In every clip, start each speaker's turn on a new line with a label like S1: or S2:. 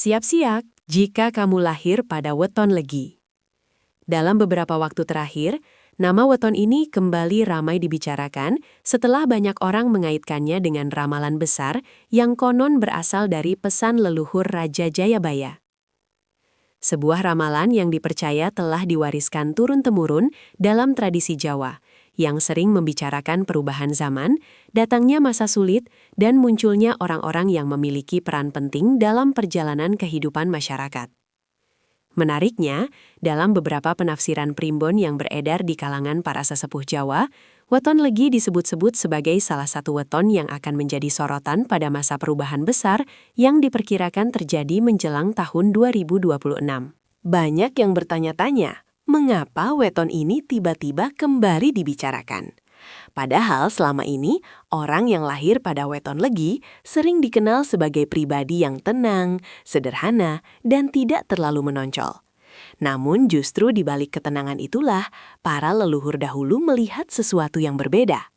S1: Siap-siap jika kamu lahir pada weton Legi. Dalam beberapa waktu terakhir, nama weton ini kembali ramai dibicarakan setelah banyak orang mengaitkannya dengan ramalan besar yang konon berasal dari pesan leluhur Raja Jayabaya. Sebuah ramalan yang dipercaya telah diwariskan turun-temurun dalam tradisi Jawa, yang sering membicarakan perubahan zaman, datangnya masa sulit, dan munculnya orang-orang yang memiliki peran penting dalam perjalanan kehidupan masyarakat. Menariknya, dalam beberapa penafsiran primbon yang beredar di kalangan para sesepuh Jawa, weton Legi disebut-sebut sebagai salah satu weton yang akan menjadi sorotan pada masa perubahan besar yang diperkirakan terjadi menjelang tahun 2026. Banyak yang bertanya-tanya, mengapa weton ini tiba-tiba kembali dibicarakan? Padahal selama ini, orang yang lahir pada weton Legi sering dikenal sebagai pribadi yang tenang, sederhana, dan tidak terlalu menonjol. Namun justru di balik ketenangan itulah, para leluhur dahulu melihat sesuatu yang berbeda.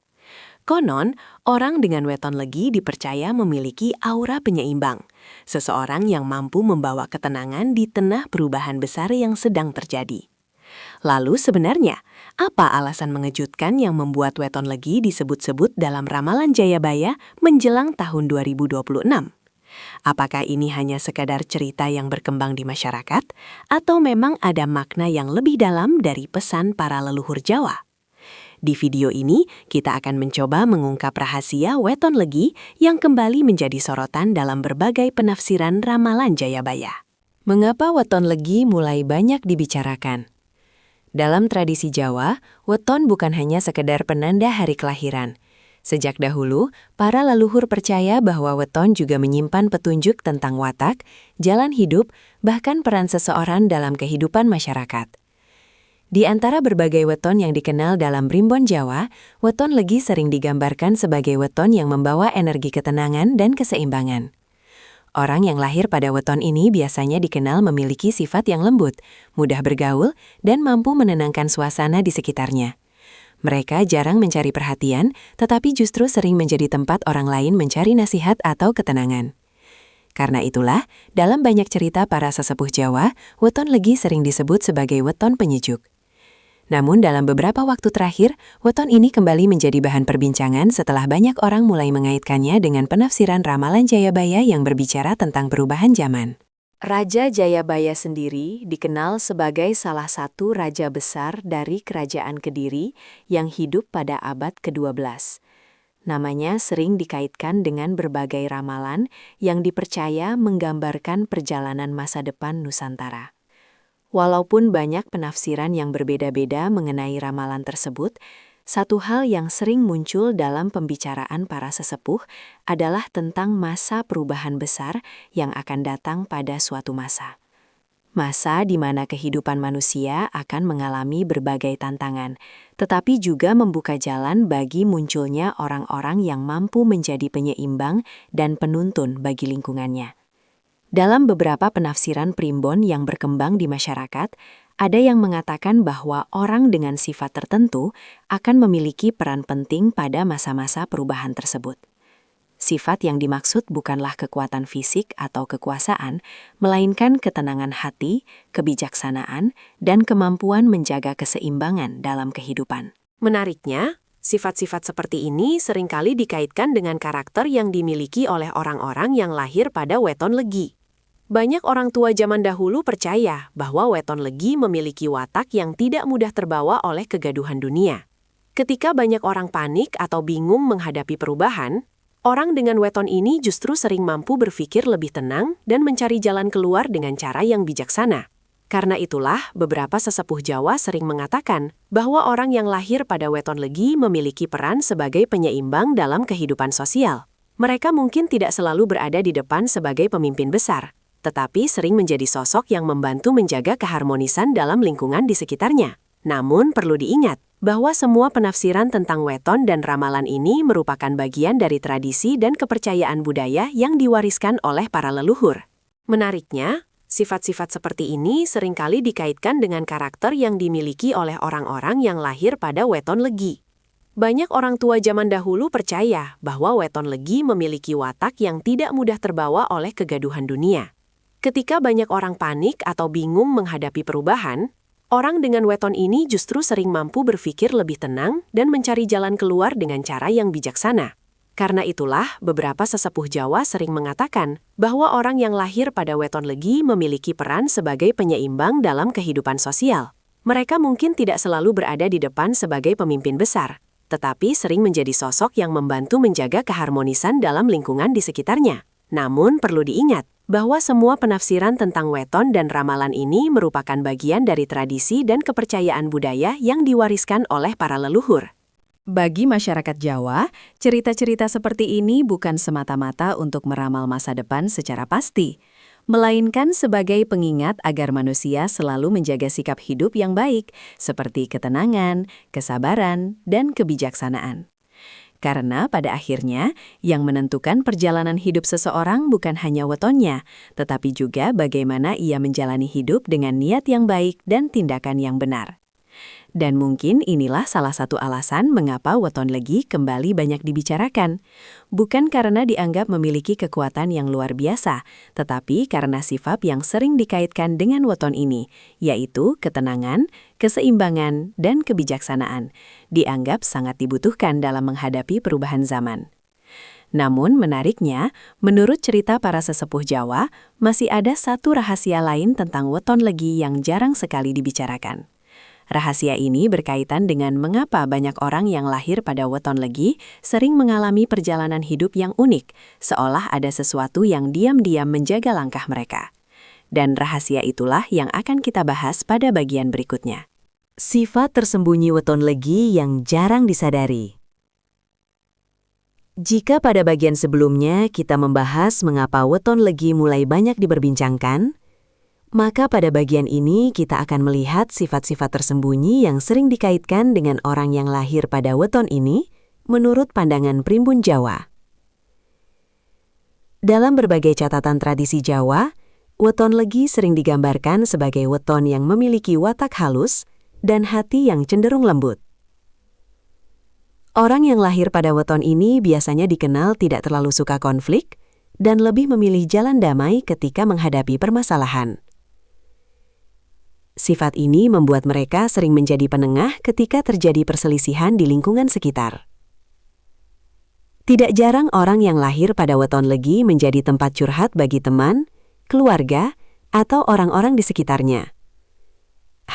S1: Konon, orang dengan weton Legi dipercaya memiliki aura penyeimbang, seseorang yang mampu membawa ketenangan di tengah perubahan besar yang sedang terjadi. Lalu sebenarnya, apa alasan mengejutkan yang membuat weton Legi disebut-sebut dalam ramalan Jayabaya menjelang tahun 2026? Apakah ini hanya sekadar cerita yang berkembang di masyarakat, atau memang ada makna yang lebih dalam dari pesan para leluhur Jawa? Di video ini, kita akan mencoba mengungkap rahasia weton Legi yang kembali menjadi sorotan dalam berbagai penafsiran ramalan Jayabaya. Mengapa weton Legi mulai banyak dibicarakan? Dalam tradisi Jawa, weton bukan hanya sekedar penanda hari kelahiran. Sejak dahulu, para leluhur percaya bahwa weton juga menyimpan petunjuk tentang watak, jalan hidup, bahkan peran seseorang dalam kehidupan masyarakat. Di antara berbagai weton yang dikenal dalam primbon Jawa, weton Legi sering digambarkan sebagai weton yang membawa energi ketenangan dan keseimbangan. Orang yang lahir pada weton ini biasanya dikenal memiliki sifat yang lembut, mudah bergaul, dan mampu menenangkan suasana di sekitarnya. Mereka jarang mencari perhatian, tetapi justru sering menjadi tempat orang lain mencari nasihat atau ketenangan. Karena itulah, dalam banyak cerita para sesepuh Jawa, weton Legi sering disebut sebagai weton penyejuk. Namun dalam beberapa waktu terakhir, weton ini kembali menjadi bahan perbincangan setelah banyak orang mulai mengaitkannya dengan penafsiran ramalan Jayabaya yang berbicara tentang perubahan zaman. Raja Jayabaya sendiri dikenal sebagai salah satu raja besar dari Kerajaan Kediri yang hidup pada abad ke-12. Namanya sering dikaitkan dengan berbagai ramalan yang dipercaya menggambarkan perjalanan masa depan Nusantara. Walaupun banyak penafsiran yang berbeda-beda mengenai ramalan tersebut, satu hal yang sering muncul dalam pembicaraan para sesepuh adalah tentang masa perubahan besar yang akan datang pada suatu masa. Masa di mana kehidupan manusia akan mengalami berbagai tantangan, tetapi juga membuka jalan bagi munculnya orang-orang yang mampu menjadi penyeimbang dan penuntun bagi lingkungannya. Dalam beberapa penafsiran primbon yang berkembang di masyarakat, ada yang mengatakan bahwa orang dengan sifat tertentu akan memiliki peran penting pada masa-masa perubahan tersebut. Sifat yang dimaksud bukanlah kekuatan fisik atau kekuasaan, melainkan ketenangan hati, kebijaksanaan, dan kemampuan menjaga keseimbangan dalam kehidupan. Menariknya, sifat-sifat seperti ini seringkali dikaitkan dengan karakter yang dimiliki oleh orang-orang yang lahir pada weton Legi. Banyak orang tua zaman dahulu percaya bahwa weton Legi memiliki watak yang tidak mudah terbawa oleh kegaduhan dunia. Ketika banyak orang panik atau bingung menghadapi perubahan, orang dengan weton ini justru sering mampu berpikir lebih tenang dan mencari jalan keluar dengan cara yang bijaksana. Karena itulah, beberapa sesepuh Jawa sering mengatakan bahwa orang yang lahir pada weton Legi memiliki peran sebagai penyeimbang dalam kehidupan sosial. Mereka mungkin tidak selalu berada di depan sebagai pemimpin besar, tetapi sering menjadi sosok yang membantu menjaga keharmonisan dalam lingkungan di sekitarnya. Namun perlu diingat bahwa semua penafsiran tentang weton dan ramalan ini merupakan bagian dari tradisi dan kepercayaan budaya yang diwariskan oleh para leluhur. Menariknya, sifat-sifat seperti ini seringkali dikaitkan dengan karakter yang dimiliki oleh orang-orang yang lahir pada weton Legi. Banyak orang tua zaman dahulu percaya bahwa weton Legi memiliki watak yang tidak mudah terbawa oleh kegaduhan dunia. Ketika banyak orang panik atau bingung menghadapi perubahan, orang dengan weton ini justru sering mampu berpikir lebih tenang dan mencari jalan keluar dengan cara yang bijaksana. Karena itulah, beberapa sesepuh Jawa sering mengatakan bahwa orang yang lahir pada weton legi memiliki peran sebagai penyeimbang dalam kehidupan sosial. Mereka mungkin tidak selalu berada di depan sebagai pemimpin besar, tetapi sering menjadi sosok yang membantu menjaga keharmonisan dalam lingkungan di sekitarnya. Namun perlu diingat bahwa semua penafsiran tentang weton dan ramalan ini merupakan bagian dari tradisi dan kepercayaan budaya yang diwariskan oleh para leluhur. Bagi masyarakat Jawa, cerita-cerita seperti ini bukan semata-mata untuk meramal masa depan secara pasti, melainkan sebagai pengingat agar manusia selalu menjaga sikap hidup yang baik, seperti ketenangan, kesabaran, dan kebijaksanaan. Karena pada akhirnya, yang menentukan perjalanan hidup seseorang bukan hanya wetonnya, tetapi juga bagaimana ia menjalani hidup dengan niat yang baik dan tindakan yang benar. Dan mungkin inilah salah satu alasan mengapa weton legi kembali banyak dibicarakan. Bukan karena dianggap memiliki kekuatan yang luar biasa, tetapi karena sifat yang sering dikaitkan dengan weton ini, yaitu ketenangan, keseimbangan, dan kebijaksanaan, dianggap sangat dibutuhkan dalam menghadapi perubahan zaman. Namun menariknya, menurut cerita para sesepuh Jawa, masih ada satu rahasia lain tentang weton legi yang jarang sekali dibicarakan. Rahasia ini berkaitan dengan mengapa banyak orang yang lahir pada weton legi sering mengalami perjalanan hidup yang unik, seolah ada sesuatu yang diam-diam menjaga langkah mereka. Dan rahasia itulah yang akan kita bahas pada bagian berikutnya. Sifat tersembunyi weton legi yang jarang disadari. Jika pada bagian sebelumnya kita membahas mengapa weton legi mulai banyak diperbincangkan, maka pada bagian ini kita akan melihat sifat-sifat tersembunyi yang sering dikaitkan dengan orang yang lahir pada weton ini menurut pandangan Primbon Jawa. Dalam berbagai catatan tradisi Jawa, weton legi sering digambarkan sebagai weton yang memiliki watak halus dan hati yang cenderung lembut. Orang yang lahir pada weton ini biasanya dikenal tidak terlalu suka konflik dan lebih memilih jalan damai ketika menghadapi permasalahan. Sifat ini membuat mereka sering menjadi penengah ketika terjadi perselisihan di lingkungan sekitar. Tidak jarang orang yang lahir pada weton legi menjadi tempat curhat bagi teman, keluarga, atau orang-orang di sekitarnya.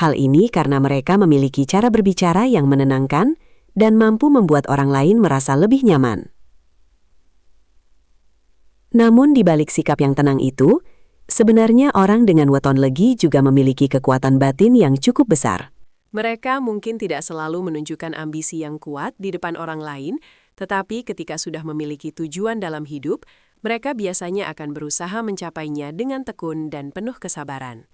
S1: Hal ini karena mereka memiliki cara berbicara yang menenangkan dan mampu membuat orang lain merasa lebih nyaman. Namun di balik sikap yang tenang itu, sebenarnya orang dengan weton legi juga memiliki kekuatan batin yang cukup besar. Mereka mungkin tidak selalu menunjukkan ambisi yang kuat di depan orang lain, tetapi ketika sudah memiliki tujuan dalam hidup, mereka biasanya akan berusaha mencapainya dengan tekun dan penuh kesabaran.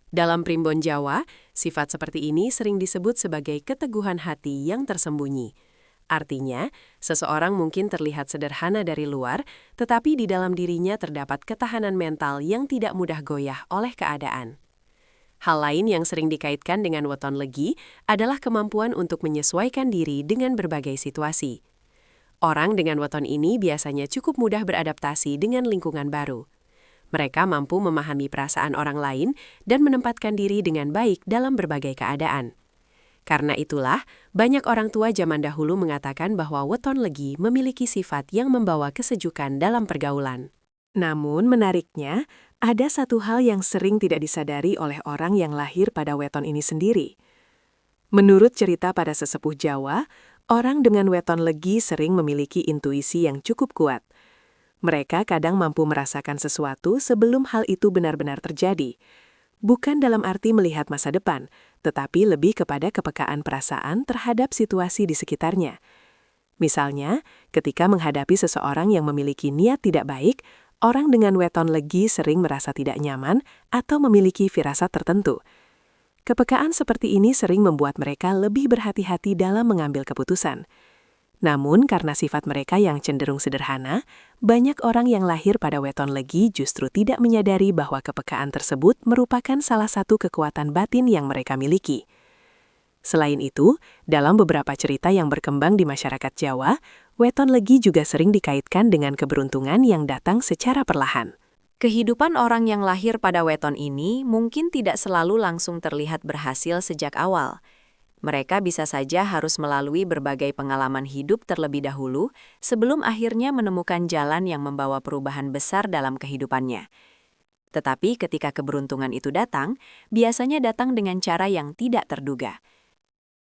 S1: Dalam Primbon Jawa, sifat seperti ini sering disebut sebagai keteguhan hati yang tersembunyi. Artinya, seseorang mungkin terlihat sederhana dari luar, tetapi di dalam dirinya terdapat ketahanan mental yang tidak mudah goyah oleh keadaan. Hal lain yang sering dikaitkan dengan weton legi adalah kemampuan untuk menyesuaikan diri dengan berbagai situasi. Orang dengan weton ini biasanya cukup mudah beradaptasi dengan lingkungan baru. Mereka mampu memahami perasaan orang lain dan menempatkan diri dengan baik dalam berbagai keadaan. Karena itulah, banyak orang tua zaman dahulu mengatakan bahwa weton legi memiliki sifat yang membawa kesejukan dalam pergaulan. Namun menariknya, ada satu hal yang sering tidak disadari oleh orang yang lahir pada weton ini sendiri. Menurut cerita pada sesepuh Jawa, orang dengan weton legi sering memiliki intuisi yang cukup kuat. Mereka kadang mampu merasakan sesuatu sebelum hal itu benar-benar terjadi. Bukan dalam arti melihat masa depan, tetapi lebih kepada kepekaan perasaan terhadap situasi di sekitarnya. Misalnya, ketika menghadapi seseorang yang memiliki niat tidak baik, orang dengan weton legi sering merasa tidak nyaman atau memiliki firasat tertentu. Kepekaan seperti ini sering membuat mereka lebih berhati-hati dalam mengambil keputusan. Namun, karena sifat mereka yang cenderung sederhana, banyak orang yang lahir pada weton legi justru tidak menyadari bahwa kepekaan tersebut merupakan salah satu kekuatan batin yang mereka miliki. Selain itu, dalam beberapa cerita yang berkembang di masyarakat Jawa, weton legi juga sering dikaitkan dengan keberuntungan yang datang secara perlahan.
S2: Kehidupan orang yang lahir pada weton ini mungkin tidak selalu langsung terlihat berhasil sejak awal. Mereka bisa saja harus melalui berbagai pengalaman hidup terlebih dahulu sebelum akhirnya menemukan jalan yang membawa perubahan besar dalam kehidupannya. Tetapi ketika keberuntungan itu datang, biasanya datang dengan cara yang tidak terduga.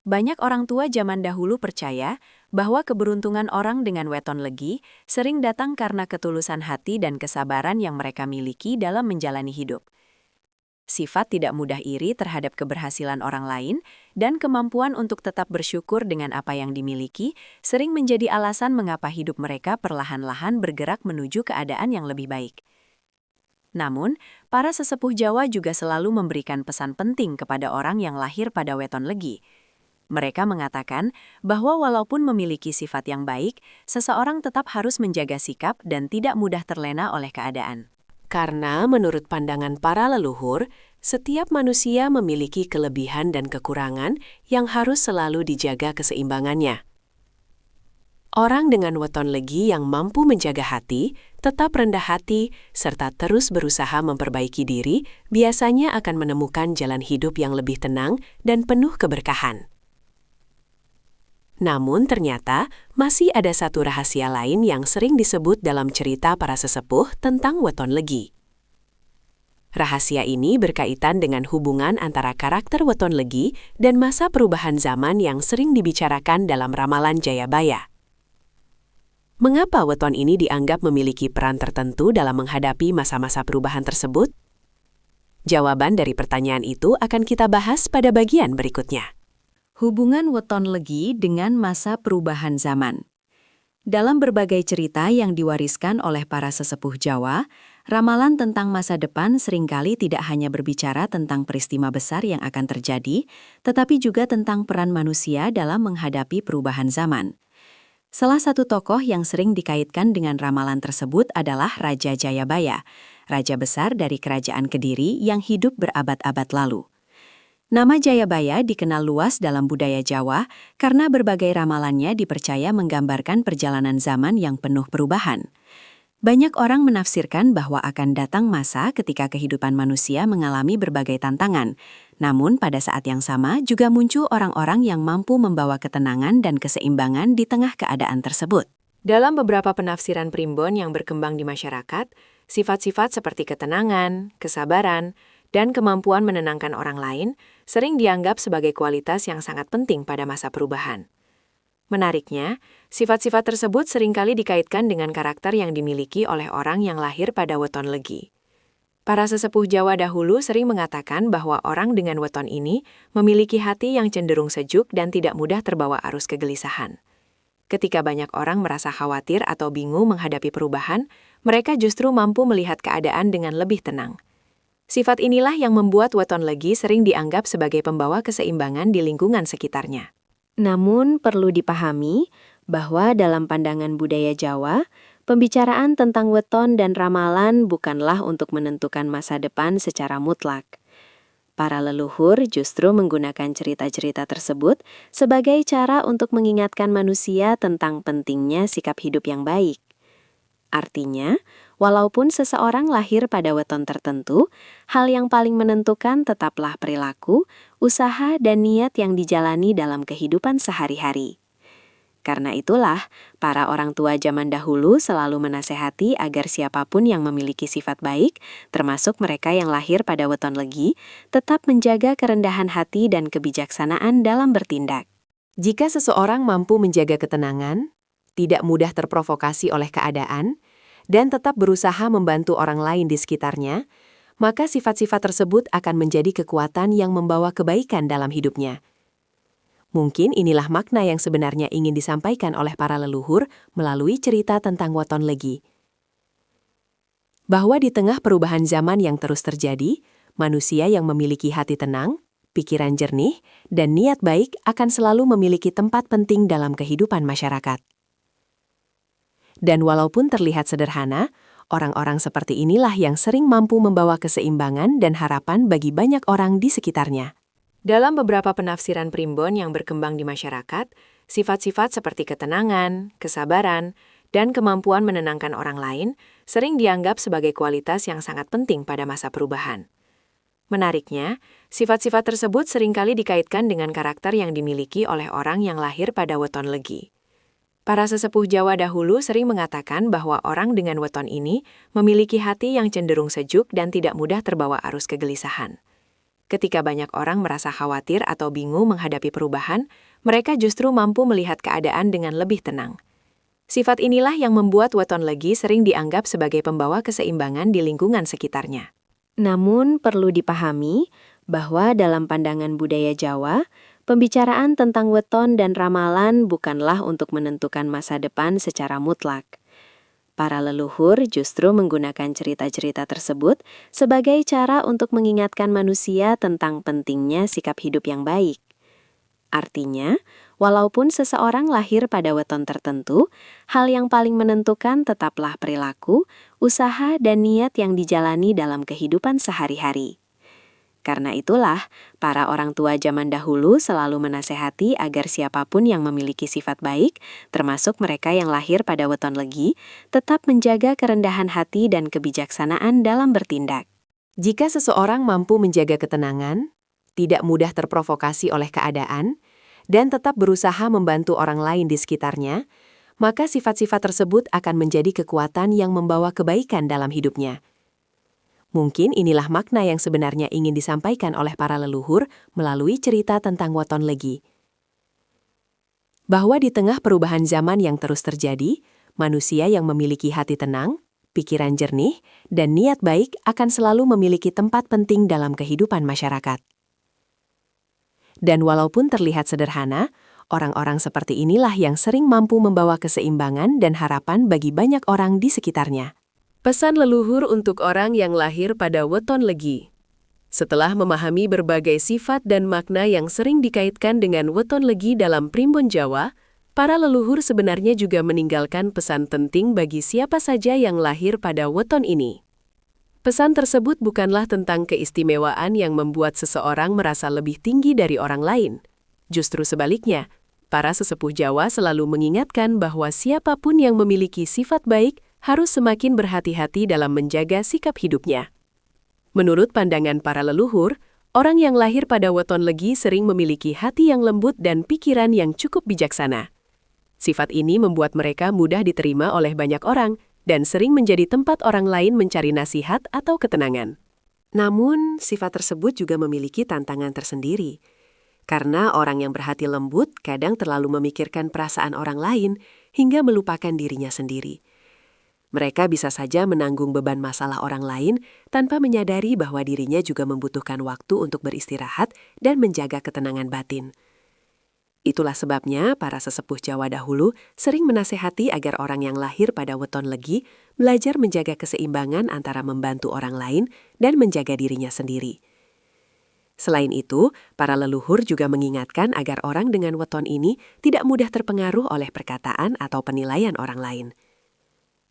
S2: Banyak orang tua zaman dahulu percaya bahwa keberuntungan orang dengan weton legi sering datang karena ketulusan hati dan kesabaran yang mereka miliki dalam menjalani hidup. Sifat tidak mudah iri terhadap keberhasilan orang lain dan kemampuan untuk tetap bersyukur dengan apa yang dimiliki sering menjadi alasan mengapa hidup mereka perlahan-lahan bergerak menuju keadaan yang lebih baik. Namun, para sesepuh Jawa juga selalu memberikan pesan penting kepada orang yang lahir pada weton legi. Mereka mengatakan bahwa walaupun memiliki sifat yang baik, seseorang tetap harus menjaga sikap dan tidak mudah terlena oleh keadaan.
S1: Karena menurut pandangan para leluhur, setiap manusia memiliki kelebihan dan kekurangan yang harus selalu dijaga keseimbangannya. Orang dengan weton legi yang mampu menjaga hati, tetap rendah hati, serta terus berusaha memperbaiki diri, biasanya akan menemukan jalan hidup yang lebih tenang dan penuh keberkahan. Namun ternyata masih ada satu rahasia lain yang sering disebut dalam cerita para sesepuh tentang weton legi. Rahasia ini berkaitan dengan hubungan antara karakter weton legi dan masa perubahan zaman yang sering dibicarakan dalam ramalan Jayabaya. Mengapa weton ini dianggap memiliki peran tertentu dalam menghadapi masa-masa perubahan tersebut? Jawaban dari pertanyaan itu akan kita bahas pada bagian berikutnya.
S2: Hubungan weton legi dengan masa perubahan zaman. Dalam berbagai cerita yang diwariskan oleh para sesepuh Jawa, ramalan tentang masa depan seringkali tidak hanya berbicara tentang peristiwa besar yang akan terjadi, tetapi juga tentang peran manusia dalam menghadapi perubahan zaman. Salah satu tokoh yang sering dikaitkan dengan ramalan tersebut adalah Raja Jayabaya, raja besar dari Kerajaan Kediri yang hidup berabad-abad lalu. Nama Jayabaya dikenal luas dalam budaya Jawa karena berbagai ramalannya dipercaya menggambarkan perjalanan zaman yang penuh perubahan. Banyak orang menafsirkan bahwa akan datang masa ketika kehidupan manusia mengalami berbagai tantangan. Namun pada saat yang sama juga muncul orang-orang yang mampu membawa ketenangan dan keseimbangan di tengah keadaan tersebut.
S1: Dalam beberapa penafsiran primbon yang berkembang di masyarakat, sifat-sifat seperti ketenangan, kesabaran, dan kemampuan menenangkan orang lain sering dianggap sebagai kualitas yang sangat penting pada masa perubahan. Menariknya, sifat-sifat tersebut seringkali dikaitkan dengan karakter yang dimiliki oleh orang yang lahir pada weton legi. Para sesepuh Jawa dahulu sering mengatakan bahwa orang dengan weton ini memiliki hati yang cenderung sejuk dan tidak mudah terbawa arus kegelisahan. Ketika banyak orang merasa khawatir atau bingung menghadapi perubahan, mereka justru mampu melihat keadaan dengan lebih tenang. Sifat inilah yang membuat weton legi sering dianggap sebagai pembawa keseimbangan di lingkungan sekitarnya.
S2: Namun perlu dipahami bahwa dalam pandangan budaya Jawa, pembicaraan tentang weton dan ramalan bukanlah untuk menentukan masa depan secara mutlak. Para leluhur justru menggunakan cerita-cerita tersebut sebagai cara untuk mengingatkan manusia tentang pentingnya sikap hidup yang baik. Artinya, walaupun seseorang lahir pada weton tertentu, hal yang paling menentukan tetaplah perilaku, usaha, dan niat yang dijalani dalam kehidupan sehari-hari. Karena itulah, para orang tua zaman dahulu selalu menasehati agar siapapun yang memiliki sifat baik, termasuk mereka yang lahir pada weton legi, tetap menjaga kerendahan hati dan kebijaksanaan dalam bertindak.
S1: Jika seseorang mampu menjaga ketenangan, tidak mudah terprovokasi oleh keadaan, dan tetap berusaha membantu orang lain di sekitarnya, maka sifat-sifat tersebut akan menjadi kekuatan yang membawa kebaikan dalam hidupnya. Mungkin inilah makna yang sebenarnya ingin disampaikan oleh para leluhur melalui cerita tentang weton legi. Bahwa di tengah perubahan zaman yang terus terjadi, manusia yang memiliki hati tenang, pikiran jernih, dan niat baik akan selalu memiliki tempat penting dalam kehidupan masyarakat. Dan walaupun terlihat sederhana, orang-orang seperti inilah yang sering mampu membawa keseimbangan dan harapan bagi banyak orang di sekitarnya. Dalam beberapa penafsiran primbon yang berkembang di masyarakat, sifat-sifat seperti ketenangan, kesabaran, dan kemampuan menenangkan orang lain
S2: sering dianggap sebagai kualitas yang sangat penting pada masa perubahan. Menariknya, sifat-sifat tersebut seringkali dikaitkan dengan karakter yang dimiliki oleh orang yang lahir pada weton legi. Para sesepuh Jawa dahulu sering mengatakan bahwa orang dengan weton ini memiliki hati yang cenderung sejuk dan tidak mudah terbawa arus kegelisahan. Ketika banyak orang merasa khawatir atau bingung menghadapi perubahan, mereka justru mampu melihat keadaan dengan lebih tenang. Sifat inilah yang membuat weton legi sering dianggap sebagai pembawa keseimbangan di lingkungan sekitarnya.
S1: Namun perlu dipahami bahwa dalam pandangan budaya Jawa, pembicaraan tentang weton dan ramalan bukanlah untuk menentukan masa depan secara mutlak. Para leluhur justru menggunakan cerita-cerita tersebut sebagai cara untuk mengingatkan manusia tentang pentingnya sikap hidup yang baik. Artinya, walaupun seseorang lahir pada weton tertentu, hal yang paling menentukan tetaplah perilaku, usaha, dan niat yang dijalani dalam kehidupan sehari-hari. Karena itulah, para orang tua zaman dahulu selalu menasehati agar siapapun yang memiliki sifat baik, termasuk mereka yang lahir pada weton legi, tetap menjaga kerendahan hati dan kebijaksanaan dalam bertindak.
S2: Jika seseorang mampu menjaga ketenangan, tidak mudah terprovokasi oleh keadaan, dan tetap berusaha membantu orang lain di sekitarnya, maka sifat-sifat tersebut akan menjadi kekuatan yang membawa kebaikan dalam hidupnya. Mungkin inilah makna yang sebenarnya ingin disampaikan oleh para leluhur melalui cerita tentang weton legi. Bahwa di tengah perubahan zaman yang terus terjadi, manusia yang memiliki hati tenang, pikiran jernih, dan niat baik akan selalu memiliki tempat penting dalam kehidupan masyarakat. Dan walaupun terlihat sederhana, orang-orang seperti inilah yang sering mampu membawa keseimbangan dan harapan bagi banyak orang di sekitarnya. Pesan leluhur untuk orang yang lahir pada weton legi. Setelah memahami berbagai sifat dan makna yang sering dikaitkan dengan weton legi dalam primbon Jawa, para leluhur sebenarnya juga meninggalkan pesan penting bagi siapa saja yang lahir pada weton ini. Pesan tersebut bukanlah tentang keistimewaan yang membuat seseorang merasa lebih tinggi dari orang lain. Justru sebaliknya, para sesepuh Jawa selalu mengingatkan bahwa siapapun yang memiliki sifat baik harus semakin berhati-hati dalam menjaga sikap hidupnya. Menurut pandangan para leluhur, orang yang lahir pada weton legi sering memiliki hati yang lembut dan pikiran yang cukup bijaksana. Sifat ini membuat mereka mudah diterima oleh banyak orang, dan sering menjadi tempat orang lain mencari nasihat atau ketenangan. Namun, sifat tersebut juga memiliki tantangan tersendiri. Karena orang yang berhati lembut kadang terlalu memikirkan perasaan orang lain hingga melupakan dirinya sendiri. Mereka bisa saja menanggung beban masalah orang lain tanpa menyadari bahwa dirinya juga membutuhkan waktu untuk beristirahat dan menjaga ketenangan batin. Itulah sebabnya para sesepuh Jawa dahulu sering menasehati agar orang yang lahir pada weton legi belajar menjaga keseimbangan antara membantu orang lain dan menjaga dirinya sendiri. Selain itu, para leluhur juga mengingatkan agar orang dengan weton ini tidak mudah terpengaruh oleh perkataan atau penilaian orang lain.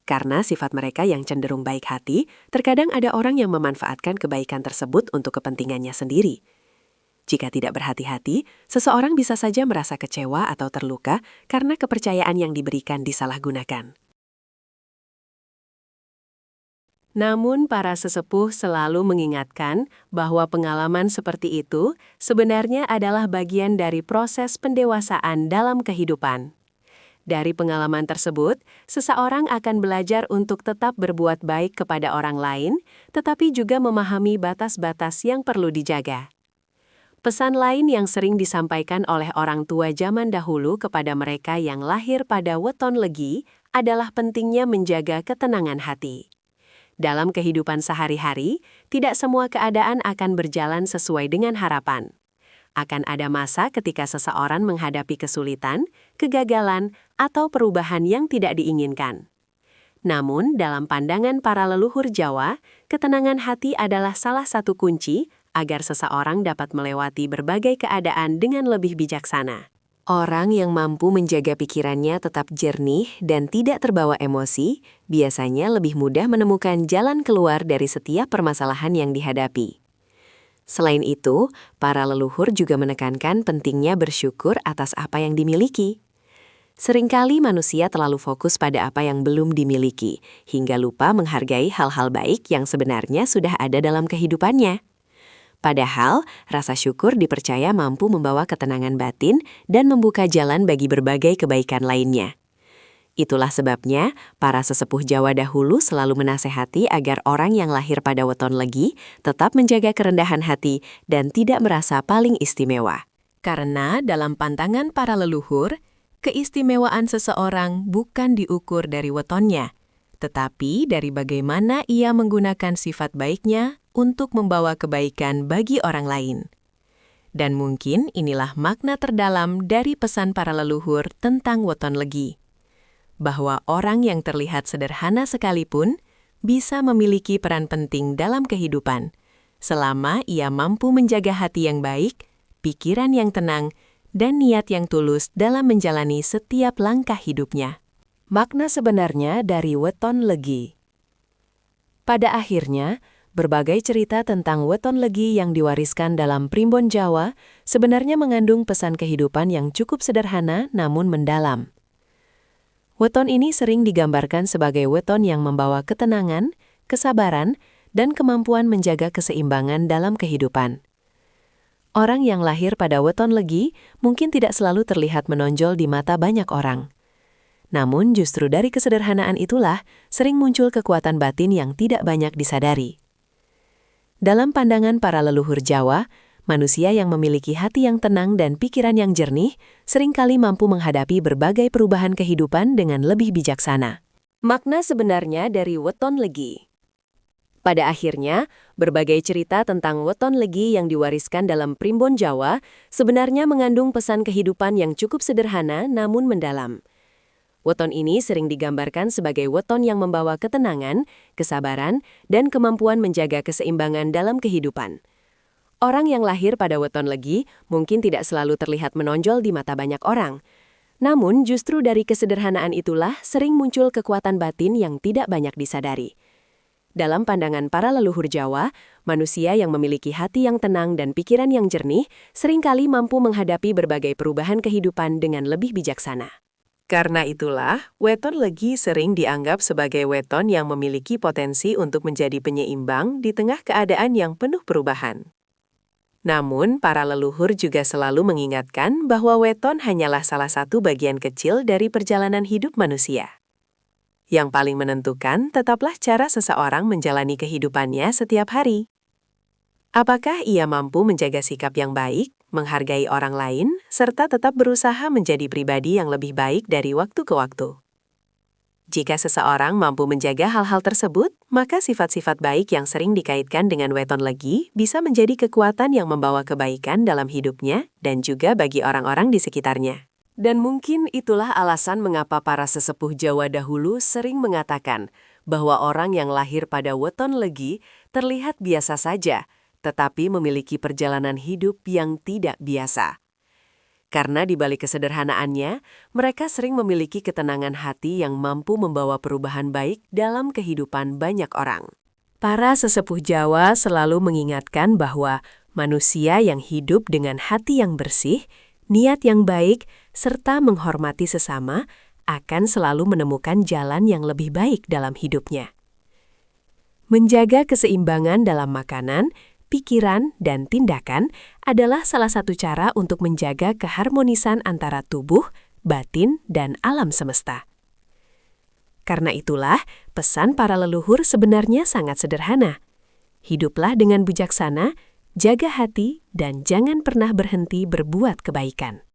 S2: Karena sifat mereka yang cenderung baik hati, terkadang ada orang yang memanfaatkan kebaikan tersebut untuk kepentingannya sendiri. Jika tidak berhati-hati, seseorang bisa saja merasa kecewa atau terluka karena kepercayaan yang diberikan disalahgunakan. Namun, para sesepuh selalu mengingatkan bahwa pengalaman seperti itu sebenarnya adalah bagian dari proses pendewasaan dalam kehidupan. Dari pengalaman tersebut, seseorang akan belajar untuk tetap berbuat baik kepada orang lain, tetapi juga memahami batas-batas yang perlu dijaga. Pesan lain yang sering disampaikan oleh orang tua zaman dahulu kepada mereka yang lahir pada weton legi adalah pentingnya menjaga ketenangan hati. Dalam kehidupan sehari-hari, tidak semua keadaan akan berjalan sesuai dengan harapan. Akan ada masa ketika seseorang menghadapi kesulitan, kegagalan, atau perubahan yang tidak diinginkan. Namun, dalam pandangan para leluhur Jawa, ketenangan hati adalah salah satu kunci agar seseorang dapat melewati berbagai keadaan dengan lebih bijaksana. Orang yang mampu menjaga pikirannya tetap jernih dan tidak terbawa emosi, biasanya lebih mudah menemukan jalan keluar dari setiap permasalahan yang dihadapi. Selain itu, para leluhur juga menekankan pentingnya bersyukur atas apa yang dimiliki.
S1: Seringkali manusia terlalu fokus pada apa yang belum dimiliki, hingga lupa menghargai hal-hal baik yang sebenarnya sudah ada dalam kehidupannya. Padahal, rasa syukur dipercaya mampu membawa ketenangan batin dan membuka jalan bagi berbagai kebaikan lainnya. Itulah sebabnya, para sesepuh Jawa dahulu selalu menasehati agar orang yang lahir pada weton legi tetap menjaga kerendahan hati dan tidak merasa paling istimewa. Karena dalam pandangan para leluhur, keistimewaan seseorang bukan diukur dari wetonnya, tetapi dari bagaimana ia menggunakan sifat baiknya untuk membawa kebaikan bagi orang lain. Dan mungkin inilah makna terdalam dari pesan para leluhur tentang weton legi, bahwa orang yang terlihat sederhana sekalipun bisa memiliki peran penting dalam kehidupan, selama ia mampu menjaga hati yang baik, pikiran yang tenang, dan niat yang tulus dalam menjalani setiap langkah hidupnya. Makna sebenarnya dari weton legi. Pada akhirnya, berbagai cerita tentang weton legi yang diwariskan dalam primbon Jawa sebenarnya mengandung pesan kehidupan yang cukup sederhana namun mendalam. Weton ini sering digambarkan sebagai weton yang membawa ketenangan, kesabaran, dan kemampuan menjaga keseimbangan dalam kehidupan. Orang yang lahir pada weton legi mungkin tidak selalu terlihat menonjol di mata banyak orang. Namun justru dari kesederhanaan itulah sering muncul kekuatan batin yang tidak banyak disadari. Dalam pandangan para leluhur Jawa, manusia yang memiliki hati yang tenang dan pikiran yang jernih seringkali mampu menghadapi berbagai perubahan kehidupan dengan lebih bijaksana. Makna sebenarnya dari weton legi. Pada akhirnya, berbagai cerita tentang weton legi yang diwariskan dalam primbon Jawa sebenarnya mengandung pesan kehidupan yang cukup sederhana namun mendalam. Weton ini sering digambarkan sebagai weton yang membawa ketenangan, kesabaran, dan kemampuan menjaga keseimbangan dalam kehidupan. Orang yang lahir pada weton legi mungkin tidak selalu terlihat menonjol di mata banyak orang. Namun justru dari kesederhanaan itulah sering muncul kekuatan batin yang tidak banyak disadari. Dalam pandangan para leluhur Jawa, manusia yang memiliki hati yang tenang dan pikiran yang jernih seringkali mampu menghadapi berbagai perubahan kehidupan dengan lebih bijaksana. Karena itulah, weton legi sering dianggap sebagai weton yang memiliki potensi untuk menjadi penyeimbang di tengah keadaan yang penuh perubahan. Namun, para leluhur juga selalu mengingatkan bahwa weton hanyalah salah satu bagian kecil dari perjalanan hidup manusia. Yang paling menentukan tetaplah cara seseorang menjalani kehidupannya setiap hari. Apakah ia mampu menjaga sikap yang baik, menghargai orang lain, serta tetap berusaha menjadi pribadi yang lebih baik dari waktu ke waktu? Jika seseorang mampu menjaga hal-hal tersebut, maka sifat-sifat baik yang sering dikaitkan dengan weton legi bisa menjadi kekuatan yang membawa kebaikan dalam hidupnya dan juga bagi orang-orang di sekitarnya. Dan mungkin itulah alasan mengapa para sesepuh Jawa dahulu sering mengatakan bahwa orang yang lahir pada weton legi terlihat biasa saja, tetapi memiliki perjalanan hidup yang tidak biasa. Karena di balik kesederhanaannya, mereka sering memiliki ketenangan hati yang mampu membawa perubahan baik dalam kehidupan banyak orang. Para sesepuh Jawa selalu mengingatkan bahwa manusia yang hidup dengan hati yang bersih, niat yang baik, serta menghormati sesama akan selalu menemukan jalan yang lebih baik dalam hidupnya. Menjaga keseimbangan dalam makanan, pikiran, dan tindakan adalah salah satu cara untuk menjaga keharmonisan antara tubuh, batin, dan alam semesta. Karena itulah, pesan para leluhur sebenarnya sangat sederhana. Hiduplah dengan bijaksana, jaga hati, dan jangan pernah berhenti berbuat kebaikan.